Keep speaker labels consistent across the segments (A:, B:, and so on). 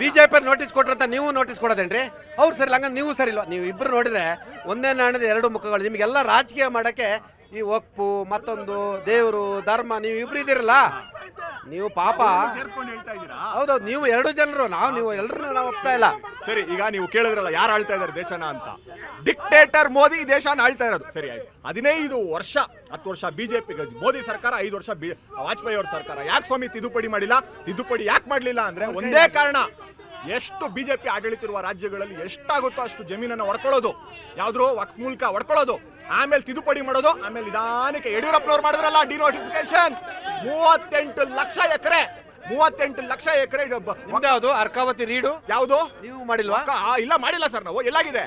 A: BJP notice ಕೊಟ್ರಂತ ನೀವು notice ಕೊಡೋದೇನ್ರಿ? ಅವ್ರು ಸರಿ ಹಂಗಂದ್ರೆ ನೀವು ಸರಿ ಇಲ್ವಾ? ನೀವು ಇಬ್ಬರು ನೋಡಿದ್ರೆ ಒಂದೇ ನಾಣ್ಯದ ಎರಡು ಮುಖಗಳು. ನಿಮಗೆಲ್ಲ ರಾಜಕೀಯ ಮಾಡೋಕ್ಕೆ ಈ ಒಪ್ಪು ಮತ್ತೊಂದು ದೇವರು ಧರ್ಮ ನೀವು ಇಬ್ರು ಇದ್ದೀರಲ್ಲ, ನೀವು ಪಾಪ. ಹೌದೌದು, ನೀವು ಎರಡು ಜನರು, ನೀವು ಎಲ್ಲರೂ ನಾವು ಒಪ್ತಾ ಇಲ್ಲ.
B: ಸರಿ, ಈಗ ನೀವು ಕೇಳಿದ್ರಲ್ಲ ಯಾರು ಆಳ್ತಾ ಇದ್ದಾರೆ ದೇಶನ ಅಂತ. ಡಿಕ್ಟೇಟರ್ ಮೋದಿ ದೇಶನ ಆಳ್ತಾ ಇರೋದು. ಸರಿ ಆಯ್ತು, 15 ವರ್ಷ 10 ವರ್ಷ ಬಿಜೆಪಿ ಮೋದಿ ಸರ್ಕಾರ, 5 ವರ್ಷ ವಾಜಪೇಯಿ ಅವ್ರ ಸರ್ಕಾರ. ಯಾಕೆ ಸ್ವಾಮಿ ತಿದ್ದುಪಡಿ ಮಾಡಿಲ್ಲ? ತಿದ್ದುಪಡಿ ಯಾಕೆ ಮಾಡಲಿಲ್ಲ ಅಂದ್ರೆ ಒಂದೇ ಕಾರಣ, ಎಷ್ಟು ಬಿಜೆಪಿ ಆಡಳಿತ ಇರುವ ರಾಜ್ಯಗಳಲ್ಲಿ ಎಷ್ಟಾಗುತ್ತೋ ಅಷ್ಟು ಜಮೀನನ್ನು ಹೊಡ್ಕೊಳ್ಳೋದು, ಯಾವ್ದು ವಕ್ಫ್ ಮೂಲಕ ಹೊಡ್ಕೊಳ್ಳೋದು, ಆಮೇಲೆ ತಿದ್ದುಪಡಿ ಮಾಡೋದು, ಆಮೇಲೆ ನಿಧಾನಕ್ಕೆ ಯಡಿಯೂರಪ್ಪನವ್ರು ಮಾಡಿದ್ರಲ್ಲ ಡಿನೋಟಿಫಿಕೇಶನ್. 38 ಲಕ್ಷ ಎಕರೆ
A: ಯಾವುದು ಅರ್ಕಾವತಿ ರೀಡು
B: ಯಾವುದು
A: ನೀವು ಮಾಡಿಲ್ವಾ?
B: ಇಲ್ಲ ಮಾಡಿಲ್ಲ ಸರ್, ನಾವು ಎಲ್ಲಾಗಿದೆ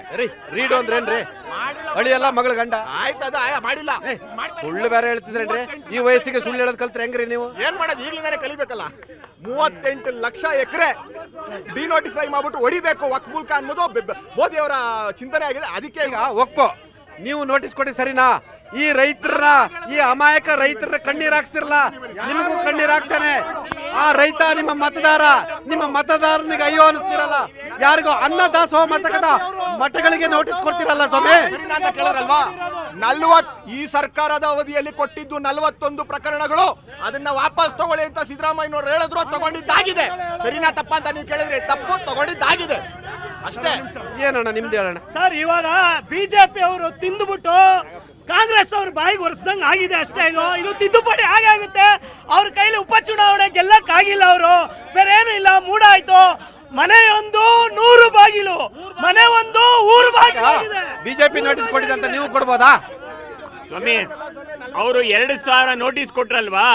A: ರೀಡು ಅಂದ್ರೇನ್ರಿ? ಹಳಿ ಎಲ್ಲ ಮಗಳ ಗಂಡ
B: ಆಯ್ತದ ಮಾಡಿಲ್ಲ.
A: ಸುಳ್ಳು ಬೇರೆ ಹೇಳ್ತಿದ್ರೇನ್ರಿ? ಈ ವಯಸ್ಸಿಗೆ ಸುಳ್ಳು ಹೇಳೋದ್ ಕಲ್ತ್ರೆ ಹೆಂಗ್ರಿ ನೀವು?
B: ಏನ್ ಮಾಡೋದು, ಈಗಲಿಂದಾನೆ ಕಲಿಬೇಕಲ್ಲ. 38 ಲಕ್ಷ ಎಕರೆ ಡಿನೋಟಿಫೈ ಮಾಡ್ಬಿಟ್ಟು ಹೊಡಿಬೇಕು ವಕ್ಫ್ ಮೂಲಕ ಅನ್ನೋದು ಮೋದಿ ಅವರ ಚಿಂತನೆ ಆಗಿದೆ. ಅದಕ್ಕೆ
A: ಈಗ ಒಪ್ಪು ನೀವು ನೋಟಿಸ್ ಕೊಡಿ ಸರಿನಾ? ಈ ರೈತರ, ಈ ಅಮಾಯಕ ರೈತರ ಕಣ್ಣೀರ್ ಹಾಕ್ಸ್ತಿರಲ್ಲ, ನಿಮಗೂ ಕಣ್ಣೀರ್ ಹಾಕ್ತಾನೆ. ಆ ರೈತ ನಿಮ್ಮ ಮತದಾರನಿಗೆ ಅಯ್ಯೋ ಅನಿಸ್ತಿರಲ್ಲ. ಯಾರಿಗೋ ಅನ್ನ ದಾಸೋಹ ಮಾಡ್ತಕ್ಕಂಥ ಮಠಗಳಿಗೆ ನೋಟಿಸ್ ಕೊಡ್ತಿರಲ್ಲ ಸ್ವಾಮಿ.
B: ಕೇಳೋರಲ್ವಾ, ಈ ಸರ್ಕಾರದ ಅವಧಿಯಲ್ಲಿ ಕೊಟ್ಟಿದ್ದು 41 ಪ್ರಕರಣಗಳು, ಅದನ್ನ ವಾಪಸ್ ತಗೊಳ್ಳಿ ಅಂತ ಸಿದ್ದರಾಮಯ್ಯನವರು ಹೇಳಿದ್ರು. ತಗೊಂಡಿದ್ದಾಗಿದೆ. ಸರಿನಾ ತಪ್ಪ ಅಂತ ನೀವು ಕೇಳಿದ್ರೆ ತಪ್ಪು, ತಗೊಂಡಿದ್ದಾಗಿದೆ ಅಷ್ಟೇ.
A: ಏನಣ್ಣ ನಿಮ್ದು ಹೇಳೋಣ
C: ಸರ್. ಇವಾಗ ಬಿಜೆಪಿ ಅವರು ತಿಂದುಬಿಟ್ಟು ಕಾಂಗ್ರೆಸ್ ಅವ್ರ ಬಾಯಿಗೆ ಒರೆಸ್ದಂಗೆ ಆಗಿದೆ ಅಷ್ಟೇ. ಇದು ತಿದ್ದುಪಡಿ ಹಾಗೆ ಆಗುತ್ತೆ. ಅವ್ರ ಕೈಲಿ ಉಪಚುನಾವಣೆ ಗೆಲ್ಲಕ್ಕಾಗಿಲ್ಲ, ಅವರು ಬೇರೆ ಏನು ಇಲ್ಲ. ಮೂಡ ಆಯ್ತು. ಮನೆಯೊಂದು 100 ಬಾಗಿಲು, ಮನೆ ಒಂದು ಊರು ಬಾಗಿಲು.
A: ಬಿಜೆಪಿ ನೋಟಿಸ್ ಕೊಟ್ಟಿದೆ ಅಂತ ನೀವು ಕೊಡ್ಬೋದಾ
D: ಸ್ವಾಮಿ? ಅವರು 2000 ನೋಟಿಸ್ ಕೊಟ್ರಲ್ವಾ,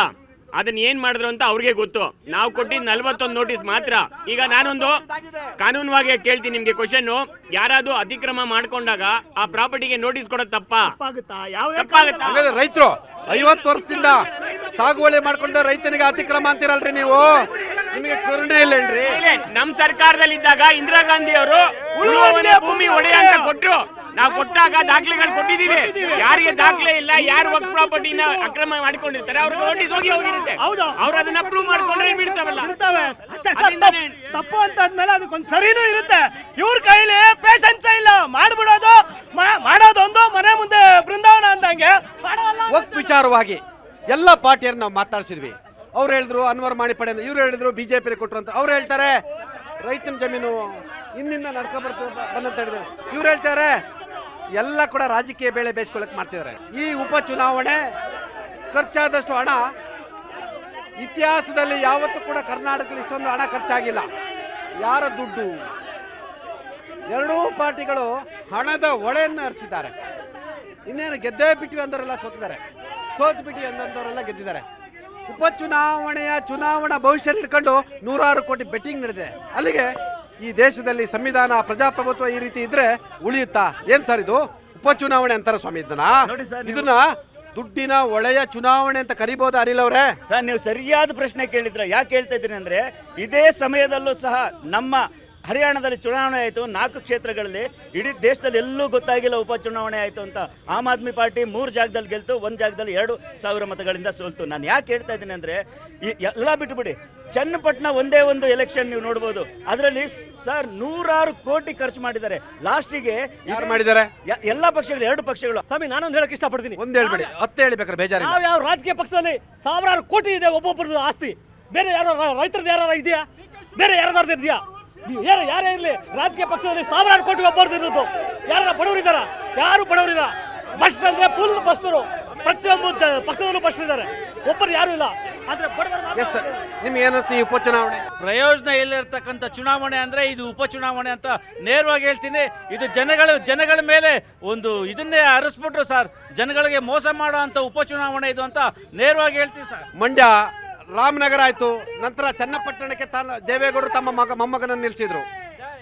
D: ಅದನ್ನ ಏನ್ ಮಾಡಿದ್ರು ಅಂತ ಅವ್ರಿಗೆ ಗೊತ್ತು. ನಾವು ಕೊಟ್ಟಿದ್ದು 41 ನೋಟಿಸ್ ಮಾತ್ರ. ಈಗ ನಾನೊಂದು ಕಾನೂನುವಾಗಿ ಕೇಳ್ತೀನಿ ನಿಮ್ಗೆ ಕ್ವಶನ್. ಯಾರಾದ್ರೂ ಅತಿಕ್ರಮ ಮಾಡ್ಕೊಂಡಾಗ ಆ ಪ್ರಾಪರ್ಟಿಗೆ ನೋಟಿಸ್ ಕೊಡೋದು ತಪ್ಪಾಗುತ್ತಾ?
A: ರೈತರು 50 ವರ್ಷದಿಂದ ಸಾಗುವಳಿ ಮಾಡ್ಕೊಂಡ ರೈತನಿಗೆ ಅತಿಕ್ರಮ ಅಂತೀರಲ್ರಿ ನೀವು? ನಿಮಗೆ ಕರುಣೆ ಇಲ್ಲೇನ್ರಿ?
D: ನಮ್ ಸರ್ಕಾರದಲ್ಲಿ ಇದ್ದಾಗ ಇಂದಿರಾ ಗಾಂಧಿ ಅವರು ಉಳುವವನೇ ಭೂಮಿ ಒಡೆಯ ಅಂತ ಕೊಟ್ರು. ನಾವು ಕೊಟ್ಟಾಗ ದಾಖಲೆಗಳು ಕೊಟ್ಟಿದೀವಿ. ಯಾರಿಗೆ ದಾಖಲೆ ಇಲ್ಲ, ಯಾರು ವಕ್ಫ್ ಪ್ರಾಪರ್ಟಿನ ಅಕ್ರಮ ಮಾಡಿಕೊಂಡಿರ್ತಾರೆ ಅವ್ರಿಗೆ ನೋಟಿಸ್ ಹೋಗಿರುತ್ತೆ. ಅವ್ರು ಅದನ್ನ ಅಪ್ರೂವ್ ಮಾಡ್ಕೊಂಡ್ರೆ ಬಿಡ್ತಾವಲ್ಲ.
C: ತಪ್ಪು ಅಂತ ಆದ್ಮೇಲೆ ಅದಕ್ಕೊಂದು ಸರಿನೂ ಇರುತ್ತೆ. ಇವ್ರ ಕೈಲಿ ಪೇಷನ್ಸ್ ಇಲ್ಲ. ಮಾಡೋದೊಂದು ಮನೆ ಮುಂದೆ ಬೃಂದಾವನ ಅಂದಂಗೆ.
A: ವಕ್ಫ್ ವಿಚಾರವಾಗಿ ಎಲ್ಲ ಪಾರ್ಟಿಯನ್ನ ನಾವು ಮಾತಾಡ್ಸಿದ್ವಿ. ಅವ್ರು ಹೇಳಿದ್ರು ಅನ್ವರ್ ಮಾಡಿಪಡೆ, ಇವ್ರು ಹೇಳಿದ್ರು ಬಿಜೆಪಿ ಕೊಟ್ಟರು ಅಂತ. ಅವ್ರು ಹೇಳ್ತಾರೆ ರೈತನ ಜಮೀನು ಹಿಂದಿಂದ ನಡ್ಕೊಬರ್ತು ಬಂದಂತ ಹೇಳಿದ್ರು. ಇವ್ರು ಹೇಳ್ತಾರೆ ಎಲ್ಲ ಕೂಡ ರಾಜಕೀಯ ಬೇಳೆ ಬೇಯಿಸ್ಕೊಳ್ಳಕ್ಕೆ ಮಾಡ್ತಿದ್ದಾರೆ. ಈ ಉಪಚುನಾವಣೆ ಖರ್ಚಾದಷ್ಟು ಹಣ ಇತಿಹಾಸದಲ್ಲಿ ಯಾವತ್ತೂ ಕೂಡ ಕರ್ನಾಟಕದಲ್ಲಿ ಇಷ್ಟೊಂದು ಹಣ ಖರ್ಚಾಗಿಲ್ಲ. ಯಾರ ದುಡ್ಡು? ಎರಡೂ ಪಾರ್ಟಿಗಳು ಹಣದ ಹೊಳೆಯನ್ನು ಹರಿಸಿದ್ದಾರೆ. ಇನ್ನೇನು ಗೆದ್ದೇ ಬಿಟ್ಟಿವಿ ಅಂದವರೆಲ್ಲ ಸೋತಿದ್ದಾರೆ, ಸೋತು ಬಿಟ್ಟಿವಿ ಅಂದವರೆಲ್ಲ ಗೆದ್ದಿದ್ದಾರೆ. ಚುನಾವಣಾ ಭವಿಷ್ಯ ಇಟ್ಕೊಂಡು 100 ಕೋಟಿ ಬೆಟ್ಟಿಂಗ್ ನಡೆದಿದೆ. ಅಲ್ಲಿಗೆ ಈ ದೇಶದಲ್ಲಿ ಸಂವಿಧಾನ ಪ್ರಜಾಪ್ರಭುತ್ವ ಈ ರೀತಿ ಇದ್ರೆ ಉಳಿಯುತ್ತಾ? ಏನ್ ಸರ್ ಇದು ಉಪಚುನಾವಣೆ ಅಂತಾರ ಸ್ವಾಮಿ? ಇದನ್ನ ದುಡ್ಡಿನ ಒಳೆಯ ಚುನಾವಣೆ ಅಂತ ಕರಿಬಹುದು ಅನಿಲ್ ಅವರೇ?
E: ಸರ್, ನೀವು ಸರಿಯಾದ ಪ್ರಶ್ನೆ ಕೇಳಿದ್ರ. ಯಾಕೆ ಹೇಳ್ತಾ ಇದ್ದೀನಿ ಅಂದ್ರೆ, ಇದೇ ಸಮಯದಲ್ಲೂ ಸಹ ನಮ್ಮ ಹರಿಯಾಣದಲ್ಲಿ ಚುನಾವಣೆ ಆಯಿತು. 4 ಕ್ಷೇತ್ರಗಳಲ್ಲಿ. ಇಡೀ ದೇಶದಲ್ಲಿ ಎಲ್ಲೂ ಗೊತ್ತಾಗಿಲ್ಲ ಉಪಚುನಾವಣೆ ಆಯಿತು ಅಂತ. ಆಮ್ ಆದ್ಮಿ ಪಾರ್ಟಿ 3 ಜಾಗದಲ್ಲಿ ಗೆಲ್ತು, 1 ಜಾಗದಲ್ಲಿ 2,000 ಮತಗಳಿಂದ ಸೋಲ್ತು. ನಾನು ಯಾಕೆ ಹೇಳ್ತಾ ಇದ್ದೀನಿ ಅಂದರೆ, ಎಲ್ಲ ಬಿಟ್ಟುಬಿಡಿ, ಚನ್ನಪಟ್ಟಣ ಒಂದೇ ಒಂದು ಎಲೆಕ್ಷನ್ ನೀವು ನೋಡ್ಬೋದು. ಅದರಲ್ಲಿ ಸರ್ 100 ಕೋಟಿ ಖರ್ಚು ಮಾಡಿದ್ದಾರೆ. ಲಾಸ್ಟಿಗೆ
A: ಯಾರು ಮಾಡಿದ್ದಾರೆ?
E: ಎಲ್ಲ ಪಕ್ಷಗಳು, 2 ಪಕ್ಷಗಳು.
C: ಸ್ವಾಮಿ, ನಾನೊಂದು ಹೇಳಕ್ ಇಷ್ಟಪಡ್ತೀನಿ.
A: ಒಂದು ಹೇಳ್ಬೇಡಿ, 10 ಹೇಳ್ಬೇಕಾರೆ ಬೇಜಾರು.
C: ಯಾವ ರಾಜಕೀಯ ಪಕ್ಷದಲ್ಲಿ 1000 ಕೋಟಿ ಇದೆ ಒಬ್ಬೊಬ್ಬರದ್ದು ಆಸ್ತಿ. ಬೇರೆ ಯಾರು ರೈತರದ್ದು ಯಾರು ಇದೆಯಾ? ಬೇರೆ ಯಾರ್ದಾರ್ದು ಇದೆಯಾ? ಯಾರೇ ಇರಲಿ, ರಾಜಕೀಯ ಪಕ್ಷದಲ್ಲಿ 1000 ಕೋಟಿ ಒಬ್ಬರದ್ದು ಇರೋದು. ಯಾರ ಬಡವರಿದ್ದಾರ? ಯಾರು ಬಡವರಿಲ್ಲ. ಬಸ್ ಅಂದ್ರೆ ಫುಲ್ ಬಸ್ಟರು. ಪ್ರತಿಯೊಂದು ಪಕ್ಷದಲ್ಲೂ ಬಸ್ ಇದ್ದಾರೆ, ಒಬ್ಬರು ಯಾರು ಇಲ್ಲ.
A: ನಿಮ್ಗೆ ಏನಿಸ್ತು ಈ ಉಪಚುನಾವಣೆ?
F: ಪ್ರಯೋಜನ ಇಲ್ಲಿರ್ತಕ್ಕಂಥ ಚುನಾವಣೆ ಅಂದ್ರೆ ಇದು ಉಪಚುನಾವಣೆ ಅಂತ ನೇರವಾಗಿ ಹೇಳ್ತೀನಿ. ಇದು ಜನಗಳ ಮೇಲೆ ಒಂದು ಇದನ್ನೇ ಹರಿಸ್ಬಿಟ್ರು ಸರ್. ಜನಗಳಿಗೆ ಮೋಸ ಮಾಡೋ ಅಂತ ಉಪಚುನಾವಣೆ ಇದು ಅಂತ ನೇರವಾಗಿ ಹೇಳ್ತೀನಿ ಸರ್.
A: ಮಂಡ್ಯ ರಾಮನಗರ ಆಯ್ತು, ನಂತರ ಚನ್ನಪಟ್ಟಣಕ್ಕೆ ದೇವೇಗೌಡರು ತಮ್ಮ ಮೊಮ್ಮಗನನ್ನು ನಿಲ್ಲಿಸಿದ್ರು.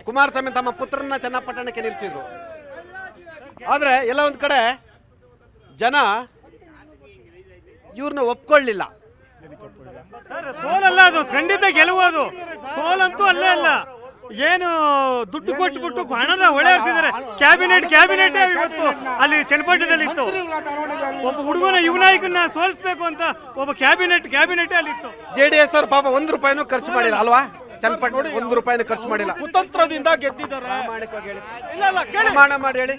A: ಕುಮಾರಸ್ವಾಮಿ ತಮ್ಮ ಪುತ್ರನ ಚನ್ನಪಟ್ಟಣಕ್ಕೆ ನಿಲ್ಲಿಸಿದ್ರು. ಆದರೆ ಎಲ್ಲ ಒಂದು ಕಡೆ ಜನ ಇವ್ರನ್ನ ಒಪ್ಕೊಳ್ಳಿಲ್ಲ.
C: ಸೋಲಲ್ಲ, ಅದು ಖಂಡಿತ ಗೆಲುವುದು. ಸೋಲಂತೂ ಅಲ್ಲೇ ಅಲ್ಲ. ಏನು ದುಡ್ಡು ಕೊಟ್ಟುಬಿಟ್ಟು ಹಣದ ಹೊಳೆ ಹಾಕ್ತಿದ್ದಾರೆ. ಕ್ಯಾಬಿನೆಟ್ ಇವತ್ತು ಅಲ್ಲಿ ಚನ್ನಪಟ್ಟಣದಲ್ಲಿ ಇತ್ತು. ಒಬ್ಬ ಹುಡುಗನ ಯುವನಾಯಕನ್ನ ಸೋಲಿಸಬೇಕು ಅಂತ ಒಬ್ಬ ಕ್ಯಾಬಿನೆಟ್ ಅಲ್ಲಿ ಇತ್ತು.
A: JDS ಅವರು ಪಾಪ 1 ರೂಪಾಯಿನೂ ಖರ್ಚು ಮಾಡಿಲ್ಲ ಅಲ್ವಾ? ಚನ್ನಪಟ್ಟಣ 1 ರೂಪಾಯಿನೂ ಖರ್ಚು ಮಾಡಿಲ್ಲ.
F: ಕುತಂತ್ರದಿಂದ ಗೆದ್ದಿದ್ದಾರೆ.
A: ಪ್ರಾಮಾಣಿಕವಾಗಿ ಹೇಳಿ.
F: ಇಲ್ಲ ಕೇಳಿ,
A: ಪ್ರಮಾಣ ಮಾಡಿ ಹೇಳಿ.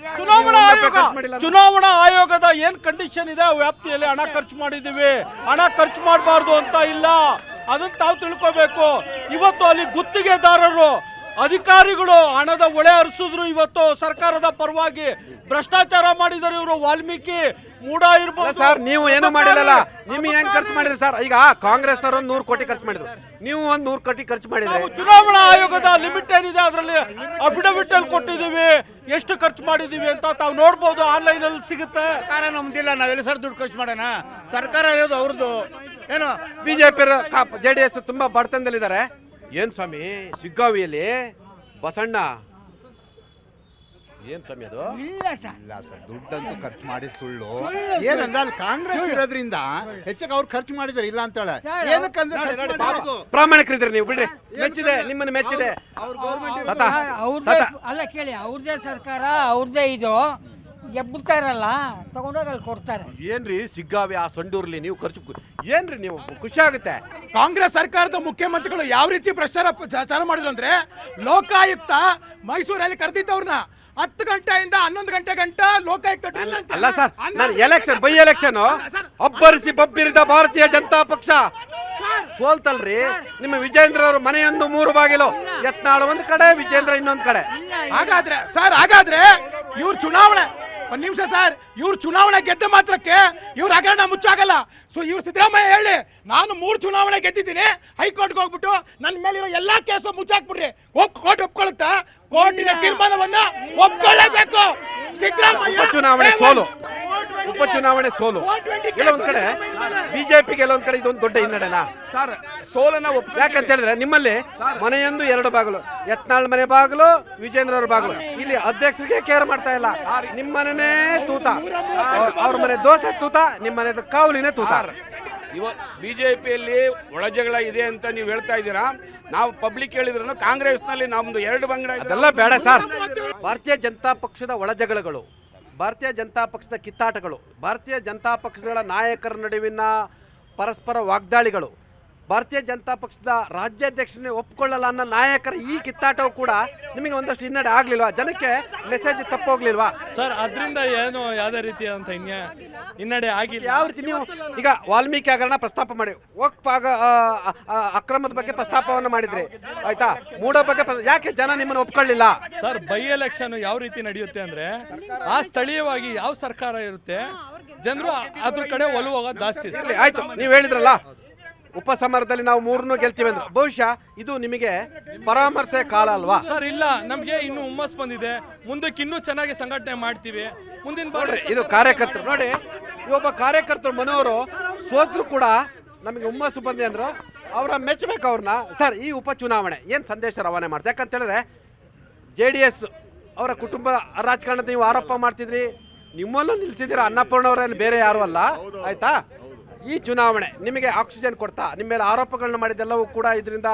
F: ಚುನಾವಣಾ ಆಯೋಗದ ಏನ್ ಕಂಡೀಷನ್ ಇದೆ, ವ್ಯಾಪ್ತಿಯಲ್ಲಿ ಹಣ ಖರ್ಚು ಮಾಡಿದೀವಿ, ಹಣ ಖರ್ಚು ಮಾಡಬಾರ್ದು ಅಂತ ಇಲ್ಲ, ಅದನ್ನ ತಾವು ತಿಳ್ಕೋಬೇಕು. ಇವತ್ತು ಅಲ್ಲಿ ಗುತ್ತಿಗೆದಾರರು ಅಧಿಕಾರಿಗಳು ಹಣದ ಒಳೆ ಹರಿಸಿದ್ರು. ಇವತ್ತು ಸರ್ಕಾರದ ಪರವಾಗಿ ಭ್ರಷ್ಟಾಚಾರ ಮಾಡಿದ್ದಾರೆ ಇವರು. ವಾಲ್ಮೀಕಿ ಮೂಡ ಇರ್ಬೋದು
A: ಸರ್, ನೀವು ಏನು ಮಾಡಿಲ್ಲ. ನಿಮ್ಗೆ ಹೆಂಗ್ ಖರ್ಚು ಮಾಡಿದ್ರಿ ಸರ್? ಈಗ ಕಾಂಗ್ರೆಸ್ನವರು 100 ಕೋಟಿ ಖರ್ಚು ಮಾಡಿದ್ರು, ನೀವು 100 ಕೋಟಿ ಖರ್ಚು ಮಾಡಿದ್ರೆ.
F: ಚುನಾವಣಾ ಆಯೋಗದ ಲಿಮಿಟ್ ಏನಿದೆ ಅದರಲ್ಲಿ ಅಫಿಡವಿಟ್ ಅಲ್ಲಿ ಕೊಟ್ಟಿದ್ದೀವಿ, ಎಷ್ಟು ಖರ್ಚು ಮಾಡಿದೀವಿ ಅಂತ ತಾವು ನೋಡ್ಬೋದು, ಆನ್ಲೈನ್ ಅಲ್ಲಿ ಸಿಗುತ್ತೆ.
G: ಸರ್ಕಾರ ನಮ್ದಿಲ್ಲ, ನಾವೆಲ್ಲ ಸರ್ ದುಡ್ಡು ಖರ್ಚು ಮಾಡೋಣ, ಸರ್ಕಾರ ಇರೋದು ಅವ್ರದ್ದು. ಏನು
A: ಬಿಜೆಪಿ JDS ತುಂಬಾ ಬಡತನದಲ್ಲಿದ್ದಾರೆ. ಏನ್ ಸ್ವಾಮಿ ಶಿಗ್ಗಾವಿಯಲ್ಲಿ ಬಸಣ್ಣ ಏನ್ ಸ್ವಾಮಿ ಅದು?
H: ಇಲ್ಲ ಸರ್, ದುಡ್ಡಂತೂ ಖರ್ಚು ಮಾಡಿ ಸುಳ್ಳು. ಏನಂದ್ರೆ ಅಲ್ಲಿ ಕಾಂಗ್ರೆಸ್ ಇರೋದ್ರಿಂದ ಹೆಚ್ಚಾಗಿ ಅವ್ರು ಖರ್ಚು ಮಾಡಿದಾರೆ, ಇಲ್ಲ ಅಂತಾಳೆ. ಏನಕ್ಕಂದ್ರೆ ಖರ್ಚು ಮಾಡೋದು.
A: ಪ್ರಾಮಾಣಿಕರಿದ್ರೆ ನೀವು ಬಿಡ್ರಿ, ಮೆಚ್ಚಿದೆ, ನಿಮ್ಮನ್ನು ಮೆಚ್ಚಿದೆ.
I: ಅಲ್ಲ ಕೇಳಿ, ಅವ್ರದೇ ಸರ್ಕಾರ, ಅವ್ರದೇ ಇದು ಎಬ್ಬುತ್ತಾರಲ್ಲ, ತಗೊಂಡೋಗಿ ಅಲ್ಲಿ ಕೊಡ್ತಾರೆ.
A: ಏನ್ರಿ ಸಿಗ್ಗಾವಿ ಆ ಸಂಡೂರ್ಲಿ ನೀವು ಖರ್ಚು ಏನ್ರಿ ನೀವು ಖುಷಿ ಆಗುತ್ತೆ?
J: ಕಾಂಗ್ರೆಸ್ ಸರ್ಕಾರದ ಮುಖ್ಯಮಂತ್ರಿಗಳು ಯಾವ ರೀತಿ ಭ್ರಷ್ಟಾಚಾರ ಮಾಡಿದ್ರು ಅಂದ್ರೆ, ಲೋಕಾಯುಕ್ತ ಮೈಸೂರಲ್ಲಿ ಕರೆದಿದ್ದವ್ರನ್ನ 10 ಗಂಟೆಯಿಂದ 11 ಗಂಟೆ ಗಂಟ ಲೋಕಾಯುಕ್ತ.
A: ಅಲ್ಲ ಸರ್, ನಾನು ಎಲೆಕ್ಷನ್ ಬೈ ಎಲೆಕ್ಷನ್ ಅಬ್ಬರಿಸಿ ಬಬ್ಬಿರಿದ ಭಾರತೀಯ ಜನತಾ ಪಕ್ಷ ಸೋಲ್ತಲ್ರಿ. ನಿಮ್ಮ ವಿಜೇಂದ್ರ ಅವರು ಮನೆಯೊಂದು 3 ಬಾಗಿಲು, ಯತ್ನಾಳ್ ಒಂದ್ ಕಡೆ, ವಿಜೇಂದ್ರ ಇನ್ನೊಂದ್ ಕಡೆ.
J: ಹಾಗಾದ್ರೆ ಇವ್ರ ಚುನಾವಣೆ, ಒಂದ್ ನಿಮಿಷ ಸರ್, ಇವ್ರು ಚುನಾವಣೆ ಗೆದ್ದ ಮಾತ್ರಕ್ಕೆ ಇವ್ರ ಹಗರಣ ಮುಚ್ಚಾಗಲ್ಲ. ಸೊ ಇವ್ರು ಸಿದ್ದರಾಮಯ್ಯ ಹೇಳಿ, ನಾನು 3 ಚುನಾವಣೆ ಗೆದ್ದಿದ್ದೀನಿ, ಹೈಕೋರ್ಟ್ಗೆ ಹೋಗ್ಬಿಟ್ಟು ನನ್ನ ಮೇಲಿರೋ ಎಲ್ಲಾ ಕೇಸು ಮುಚ್ಚಾಕ್ಬಿಡ್ರಿ. ಕೋರ್ಟ್ ಒಪ್ಕೊಳ್ಳುತ್ತಾ? ಕೋರ್ಟಿನ ತೀರ್ಮಾನವನ್ನ ಒಪ್ಕೊಳ್ಳೇಬೇಕು. ಸಿದ್ದರಾಮಯ್ಯ
A: ಉಪಚುನಾವಣೆ ಸೋಲು ಎಲ್ಲ ಒಂದ್ ಕಡೆ, ಬಿಜೆಪಿಗೆ ಎಲ್ಲ ಒಂದ್ ಕಡೆ ಇದೊಂದು ದೊಡ್ಡ ಹಿನ್ನಡೆನಾ
B: ಸರ್? ಸೋಲನ್ನ
A: ಯಾಕಂತ ಹೇಳಿದ್ರೆ ನಿಮ್ಮಲ್ಲಿ ಮನೆಯೊಂದು 2 ಬಾಗಿಲು, ಯತ್ನಾಳ್ ಮನೆ ಬಾಗಿಲು, ವಿಜೇಂದ್ರ ಅವ್ರ ಬಾಗಿಲು. ಇಲ್ಲಿ ಅಧ್ಯಕ್ಷರಿಗೆ ಕೇರ್ ಮಾಡ್ತಾ ಇಲ್ಲ. ನಿಮ್ಮ ಮನೆನೇ ತೂತ, ಅವ್ರ ಮನೆ ದೋಸೆ ತೂತ, ನಿಮ್ಮ ಮನೆ ಕಾವಲಿನೇ ತೂತ.
G: ಇವತ್ತು ಬಿಜೆಪಿಯಲ್ಲಿ ಒಳಜಗಳ ಇದೆ ಅಂತ ನೀವು ಹೇಳ್ತಾ ಇದ್ದೀರಾ. ನಾವು ಪಬ್ಲಿಕ್ ಹೇಳಿದ್ರು ಕಾಂಗ್ರೆಸ್ನಲ್ಲಿ ನಮ್ದು 2 ಬಂಗಡ.
A: ಅದೆಲ್ಲ ಬೇಡ ಸರ್. ಭಾರತೀಯ ಜನತಾ ಪಕ್ಷದ ಒಳಜಗಳಗಳು, ಭಾರತೀಯ ಜನತಾ ಪಕ್ಷದ ಕಿತ್ತಾಟಗಳು, ಭಾರತೀಯ ಜನತಾ ಪಕ್ಷಗಳ ನಾಯಕರ ನಡುವಿನ ಪರಸ್ಪರ ವಾಗ್ದಾಳಿಗಳು, ಭಾರತೀಯ ಜನತಾ ಪಕ್ಷದ ರಾಜ್ಯಾಧ್ಯಕ್ಷರನ್ನೇ ಒಪ್ಕೊಳ್ಳಲ್ಲ ಅನ್ನೋ ನಾಯಕರ ಈ ಕಿತ್ತಾಟವು ಕೂಡ ನಿಮಗೆ ಒಂದಷ್ಟು ಹಿನ್ನಡೆ ಆಗ್ಲಿಲ್ವಾ? ಜನಕ್ಕೆ ಮೆಸೇಜ್ ತಪ್ಪೋಗ್ಲಿಲ್ವಾ
F: ಸರ್? ಅದರಿಂದ ಏನು ಯಾವುದೇ ರೀತಿಯಾದಂಥ ಹಿನ್ನಡೆ ಆಗಿಲ್ಲ.
A: ಯಾವ ರೀತಿ ನೀವು ಈಗ ವಾಲ್ಮೀಕಿ ಹಗರಣ ಪ್ರಸ್ತಾಪ ಮಾಡಿ, ವಕ್ಫ್ ಅಕ್ರಮದ ಬಗ್ಗೆ ಪ್ರಸ್ತಾಪವನ್ನು ಮಾಡಿದ್ರಿ, ಆಯ್ತಾ? ಮೂಡ ಬಗ್ಗೆ ಯಾಕೆ ಜನ ನಿಮ್ಮನ್ನು ಒಪ್ಕೊಳ್ಳಿಲ್ಲ
F: ಸರ್? ಬೈ ಎಲೆಕ್ಷನ್ ಯಾವ ರೀತಿ ನಡೆಯುತ್ತೆ ಅಂದ್ರೆ, ಆ ಸ್ಥಳೀಯವಾಗಿ ಯಾವ ಸರ್ಕಾರ ಇರುತ್ತೆ, ಜನರು ಅದ್ರ ಕಡೆ ಒಲವು ಹೋಗೋದು ಜಾಸ್ತಿ.
A: ಆಯ್ತು, ನೀವು ಹೇಳಿದ್ರಲ್ಲ ಉಪಸಮರದಲ್ಲಿ ನಾವು 3 ಗೆಲ್ತೀವಿ ಅಂದ್ರೆ, ಬಹುಶಃ ಇದು ನಿಮಗೆ ಪರಾಮರ್ಶೆ ಕಾಲ ಅಲ್ವಾ
F: ಸರ್? ಇಲ್ಲ, ನಮಗೆ ಇನ್ನೂ ಹುಮ್ಮಸ್ ಬಂದಿದೆ, ಮುಂದಕ್ಕೆ ಇನ್ನೂ ಚೆನ್ನಾಗಿ ಸಂಘಟನೆ ಮಾಡ್ತೀವಿ. ಮುಂದಿನ ಬಾರಿ
A: ಇದು ಕಾರ್ಯಕರ್ತರು ನೋಡಿ, ಒಬ್ಬ ಕಾರ್ಯಕರ್ತರು ಮನೋರು ಸೋತ್ರು ಕೂಡ ನಮಗೆ ಹುಮ್ಮಸ್ಸು ಬಂದೆ ಅಂದ್ರು, ಅವರ ಮೆಚ್ಚಬೇಕು ಅವ್ರನ್ನ. ಸರ್, ಈ ಉಪಚುನಾವಣೆ ಏನು ಸಂದೇಶ ರವಾನೆ ಮಾಡ್ತಾರೆ? ಯಾಕಂತ ಹೇಳಿದ್ರೆ JDS ಅವರ ಕುಟುಂಬ ರಾಜಕಾರಣದ ನೀವು ಆರೋಪ ಮಾಡ್ತಿದ್ರಿ, ನಿಮ್ಮಲ್ಲೂ ನಿಲ್ಸಿದ್ದೀರಾ. ಅನ್ನಪೂರ್ಣವ್ರೇನು ಬೇರೆ ಯಾರು ಅಲ್ಲ, ಆಯ್ತಾ? ಈ ಚುನಾವಣೆ ನಿಮಗೆ ಆಕ್ಸಿಜನ್ ಕೊಡ್ತಾ? ನಿಮ್ಮ ಮೇಲೆ ಆರೋಪಗಳನ್ನ ಮಾಡಿದ್ದೆಲ್ಲವೂ ಕೂಡ ಇದರಿಂದ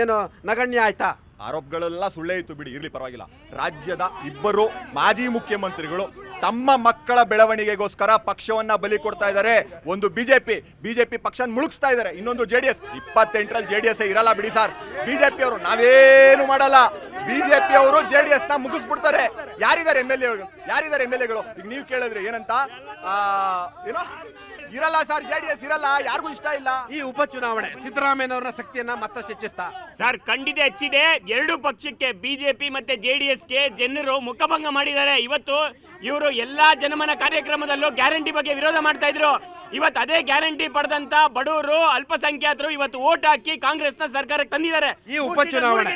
A: ಏನು ನಗಣ್ಯ ಆಯ್ತಾ?
B: ಆರೋಪಗಳೆಲ್ಲ ಸುಳ್ಳೇ ಇತ್ತು ಬಿಡಿ, ಇರ್ಲಿ ಪರವಾಗಿಲ್ಲ. ರಾಜ್ಯದ 2 ಮಾಜಿ ಮುಖ್ಯಮಂತ್ರಿಗಳು ತಮ್ಮ ಮಕ್ಕಳ ಬೆಳವಣಿಗೆಗೋಸ್ಕರ ಪಕ್ಷವನ್ನ ಬಲಿ ಕೊಡ್ತಾ ಇದ್ದಾರೆ. ಒಂದು ಬಿಜೆಪಿ ಪಕ್ಷ ಮುಳುಗಿಸ್ತಾ ಇದ್ದಾರೆ, ಇನ್ನೊಂದು JDS. 28ರಲ್ಲಿ JDS ಇರಲ್ಲ ಬಿಡಿ ಸರ್. ಬಿಜೆಪಿ ಅವರು ನಾವೇನು ಮಾಡಲ್ಲ, ಬಿಜೆಪಿ ಅವರು JDS ನ ಮುಗಿಸ್ಬಿಡ್ತಾರೆ. ಯಾರಿದ್ದಾರೆ ಎಂ ಎಲ್ ಎಗಳು? ಈಗ ನೀವು ಕೇಳಿದ್ರೆ ಏನಂತ, ಏನೋ ಇರಲ್ಲ ಸರ್, JDS ಇರಲ್ಲ, ಯಾರಿಗೂ ಇಷ್ಟ ಇಲ್ಲ.
A: ಈ ಉಪಚುನಾವಣೆ ಸಿದ್ದರಾಮಯ್ಯನವರ ಶಕ್ತಿಯನ್ನ ಮತ್ತಷ್ಟು ಹೆಚ್ಚಿಸ್ತಾ?
D: ಸರ್, ಖಂಡಿತ ಹೆಚ್ಚಿದೆ. 2 ಪಕ್ಷಕ್ಕೆ ಬಿಜೆಪಿ ಮತ್ತೆ JDSಗೆ ಜನರು ಮುಖಭಂಗ ಮಾಡಿದ್ದಾರೆ. ಇವತ್ತು ಇವರು ಎಲ್ಲಾ ಜನಮನ ಕಾರ್ಯಕ್ರಮದಲ್ಲೂ ಗ್ಯಾರಂಟಿ ಬಗ್ಗೆ ವಿರೋಧ ಮಾಡ್ತಾ ಇದ್ರು. ಇವತ್ತು ಅದೇ ಗ್ಯಾರಂಟಿ ಪಡೆದಂತ ಬಡವರು, ಅಲ್ಪಸಂಖ್ಯಾತರು ಇವತ್ತು ಓಟ್ ಹಾಕಿ ಕಾಂಗ್ರೆಸ್ನ ಸರ್ಕಾರಕ್ಕೆ ತಂದಿದ್ದಾರೆ.
A: ಈ ಉಪಚುನಾವಣೆ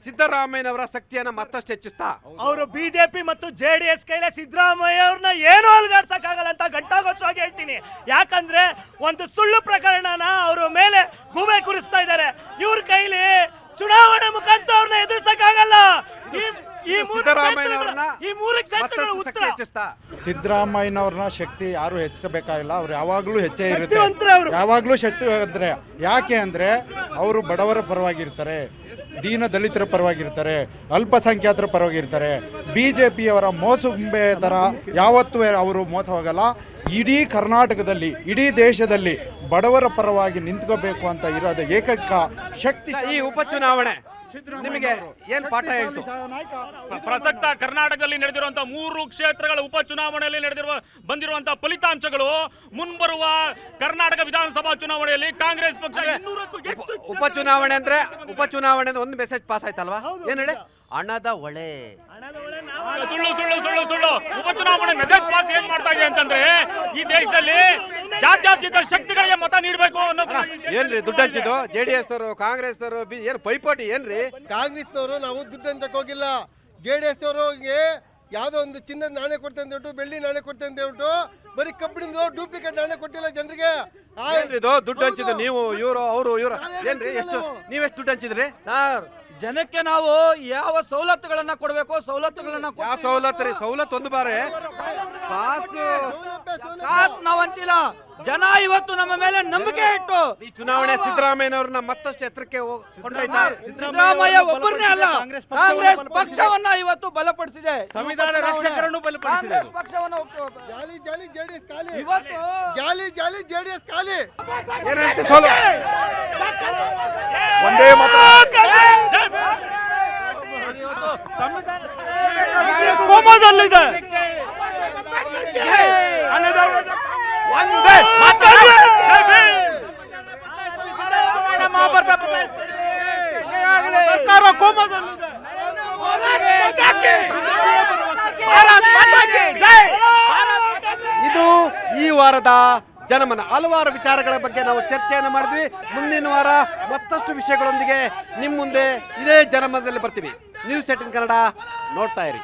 A: ಸಿದ್ದರಾಮಯ್ಯನವರ ಶಕ್ತಿಯನ್ನ ಮತ್ತಷ್ಟು ಹೆಚ್ಚಿಸ್ತಾ?
C: ಅವರು ಬಿಜೆಪಿ ಮತ್ತು JDS ಕೈಲೇ ಸಿದ್ದರಾಮಯ್ಯ ಅವ್ರನ್ನ ಏನೂ ಅಲ್ಗಾಡ್ಸಕ್ಕಾಗಲ್ಲ ಅಂತ ಘಂಟಾಘೋಷವಾಗಿ ಹೇಳ್ತೀನಿ. ಯಾಕಂದ್ರೆ ಒಂದು ಸುಳ್ಳು ಪ್ರಕರಣನ ಅವರ ಮೇಲೆ ಗೂಬೆ ಕೂರಿಸ್ತಾ ಇದ್ದಾರೆ. ಇವ್ರ ಕೈಲಿ ಚುನಾವಣೆ ಮುಖಾಂತರ ಅವ್ರನ್ನ ಎದುರಿಸಕ್ಕಾಗಲ್ಲ.
K: ಸಿದ್ದರಾಮಯ್ಯನವ್ರನ್ನ ಶಕ್ತಿ ಯಾರು ಹೆಚ್ಚಿಸಬೇಕಾಗಿಲ್ಲ, ಅವ್ರು ಯಾವಾಗಲೂ ಹೆಚ್ಚೇ ಇರುತ್ತೆ, ಯಾವಾಗಲೂ ಶಕ್ತಿ ಅಂದ್ರೆ. ಯಾಕೆ ಅಂದ್ರೆ ಅವರು ಬಡವರ ಪರವಾಗಿರ್ತಾರೆ, ದೀನ ದಲಿತರ ಪರವಾಗಿರ್ತಾರೆ, ಅಲ್ಪಸಂಖ್ಯಾತರ ಪರವಾಗಿರ್ತಾರೆ. BJPಯವರ ಮೋಸುಂಬೆ ಥರ ಯಾವತ್ತೂ ಅವರು ಮೋಸ ಹೋಗಲ್ಲ. ಇಡೀ ಕರ್ನಾಟಕದಲ್ಲಿ, ಇಡೀ ದೇಶದಲ್ಲಿ ಬಡವರ ಪರವಾಗಿ ನಿಂತ್ಕೋಬೇಕು ಅಂತ ಇರೋದು ಏಕೈಕ ಶಕ್ತಿ.
A: ಈ ಉಪಚುನಾವಣೆ ನಿಮಗೆ ಏನ್ ಪಾಠ ಹೇಳ್ತು?
C: ಪ್ರಸಕ್ತ ಕರ್ನಾಟಕದಲ್ಲಿ ನಡೆದಿರುವಂತಹ 3 ಕ್ಷೇತ್ರಗಳ ಉಪಚುನಾವಣೆಯಲ್ಲಿ ಬಂದಿರುವಂತಹ ಫಲಿತಾಂಶಗಳು ಮುಂಬರುವ ಕರ್ನಾಟಕ ವಿಧಾನಸಭಾ ಚುನಾವಣೆಯಲ್ಲಿ ಕಾಂಗ್ರೆಸ್ ಪಕ್ಷ
A: ಉಪಚುನಾವಣೆ ಅಂದ್ರೆ ಒಂದು ಮೆಸೇಜ್ ಪಾಸ್ ಆಯ್ತಲ್ವಾ? ಏನ್ ಹೇಳಿ? ಹಣದ ಒಳೆ.
C: ಸುಳ್ಳು ಸುಳ್ಳು ಸುಳ್ಳು ಸುಳ್ಳು. ಉಪಚುನಾವಣೆ ಮೆಸೇಜ್ ಪಾಸ್ ಏನ್ ಮಾಡ್ತಾ ಇದೆ ಅಂತಂದ್ರೆ ಈ ದೇಶದಲ್ಲಿ ಜಾತ್ಯತೀತ ಶಕ್ತಿಗಳಿಗೆ ಮತ ನೀಡಬೇಕು ಅನ್ನೋದು.
A: ಏನ್ರಿ ದುಡ್ಡು ಹಂಚಿದ್ದು? JDS ಅವರು, ಕಾಂಗ್ರೆಸ್ ಅವರು ಏನ್ ಪೈಪೋಟಿ ಏನ್ರಿ?
L: ಕಾಂಗ್ರೆಸ್ನವರು ನಾವು ದುಡ್ಡು ಹಂಚಕ್ ಹೋಗಿಲ್ಲ. JDS ಅವರಿಗೆ ಯಾವುದೋ ಒಂದು ಚಿನ್ನದ ನಾಣ್ಯ ಕೊಡ್ತೇನೆ ಅಂತ ಹೇಳ್ಬಿಟ್ಟು, ಬೆಳ್ಳಿ ನಾಣ್ಯ ಕೊಡ್ತೇನೆ ಅಂತ ಹೇಳ್ಬಿಟ್ಟು ಬರೀ ಕಬ್ಬಿಣದ ಡೂಪ್ಲಿಕೇಟ್ ನಾಣ್ಯ ಕೊಟ್ಟಿಲ್ಲ ಜನರಿಗೆ.
A: ದುಡ್ಡು ಹಂಚಿದ್ದು ನೀವು, ಇವರು ಅವರು ಇವರು ಏನ್ರಿ? ನೀವೆಷ್ಟು ದುಡ್ಡು ಹಂಚಿದ್ರಿ
F: ಸರ್? ಜನಕ್ಕೆ ನಾವು ಯಾವ ಸವಲತ್ತುಗಳನ್ನ ಕೊಡಬೇಕು ಸವಲತ್ತುಗಳನ್ನ
A: ಯಾವ ಸವಲತ್ತು ರೀ? ಸವಲತ್ತು ಒಂದು ಬಾರಿ ಪಾಸು
F: ಕಾಸು ನಾವು ಹಂಚಿಲ್ಲ. ಜನ ಇವತ್ತು ನಮ್ಮ ಮೇಲೆ ನಂಬಿಕೆ ಇಟ್ಟು
A: ಈ ಚುನಾವಣೆ ಸಿದ್ದರಾಮಯ್ಯನವ್ರನ್ನ ಮತ್ತಷ್ಟು ಎತ್ತರಕ್ಕೆ ಕೊಂಡೊಯ್ತಾ.
F: ಸಿದ್ದರಾಮಯ್ಯ ಒಬ್ಬರನ್ನೇ ಅಲ್ಲ, ಕಾಂಗ್ರೆಸ್ ಪಕ್ಷವನ್ನ ಇವತ್ತು ಬಲಪಡಿಸಿದೆ,
B: ಸಂವಿಧಾನ ರಕ್ಷಕರನ್ನು ಬಲಪಡಿಸಿದೆ.
F: ಪಕ್ಷವನ್ನು
L: ಜಾಲಿ ಜಾಲಿ JDS ಖಾಲಿ,
F: ಇವತ್ತು
L: ಜಾಲಿ ಜಾಲಿ JDS ಖಾಲಿ.
A: ಏನಂತ ಸೋಲು?
B: ಒಂದೇ ಮಾತ್ರ
C: ಕೋಮದಲ್ಲಿದೆ.
B: ಒಂದೇ
C: ಸರ್ಕಾರ ಕೋಮದಲ್ಲಿದೆ.
A: ಇದು ಈ ವಾರದ ಜನಮನ. ಹಲವಾರು ವಿಚಾರಗಳ ಬಗ್ಗೆ ನಾವು ಚರ್ಚೆಯನ್ನು ಮಾಡಿದ್ವಿ. ಮುಂದಿನ ವಾರ ಮತ್ತಷ್ಟು ವಿಷಯಗಳೊಂದಿಗೆ ನಿಮ್ಮ ಮುಂದೆ ಇದೇ ಜನಮನದಲ್ಲಿ ಬರ್ತೀವಿ. ನ್ಯೂಸ್ 18 ಕನ್ನಡ ನೋಡ್ತಾ ಇರಿ.